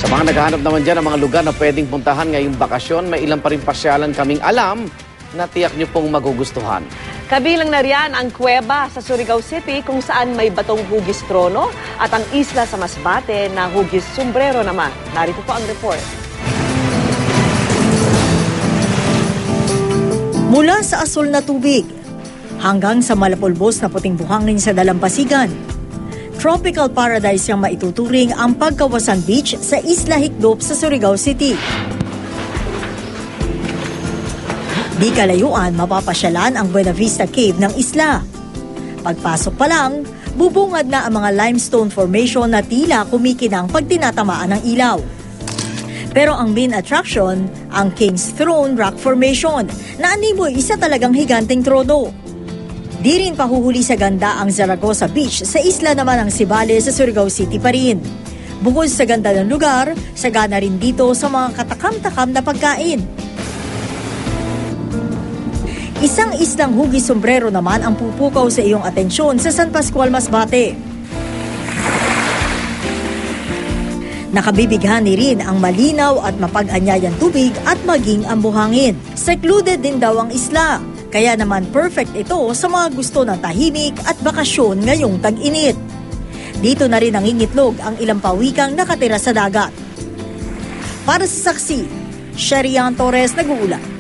Sa mga naghahanap naman dyan ng mga lugar na pwedeng puntahan ngayong bakasyon, may ilang pa rin pasyalan kaming alam na tiyak nyo pong magugustuhan. Kabilang na riyan ang kuweba sa Surigao City kung saan may batong hugis trono at ang isla sa Masbate na hugis sombrero naman. Narito po ang report. Mula sa asul na tubig hanggang sa malapulbos na puting buhangin sa dalampasigan, tropical paradise yang maituturing ang Pagkawasan Beach sa Isla Hikdop sa Surigao City. Di kalayuan mapapasyalan ang Buena Vista Cave ng isla. Pagpasok pa lang, bubungad na ang mga limestone formation na tila kumikinang pag tinatamaan ng ilaw. Pero ang main attraction, ang King's Throne Rock Formation, na animoy isa talagang higanteng trono. Di rin pahuhuli sa ganda ang Zaragoza Beach sa isla naman ng Sibale sa Surigao City pa rin. Bukod sa ganda ng lugar, sagana rin dito sa mga katakam-takam na pagkain. Isang islang hugis sombrero naman ang pupukaw sa iyong atensyon sa San Pascual, Masbate. Nakabibighani rin ang malinaw at mapag-anyayang tubig at maging ang buhangin. Secluded din daw ang isla, kaya naman perfect ito sa mga gusto ng tahimik at bakasyon ngayong tag-init. Dito na rin nangingitlog ang ilang pawikang nakatira sa dagat. Para sa Saksi, Sherian Torres nag-uulat.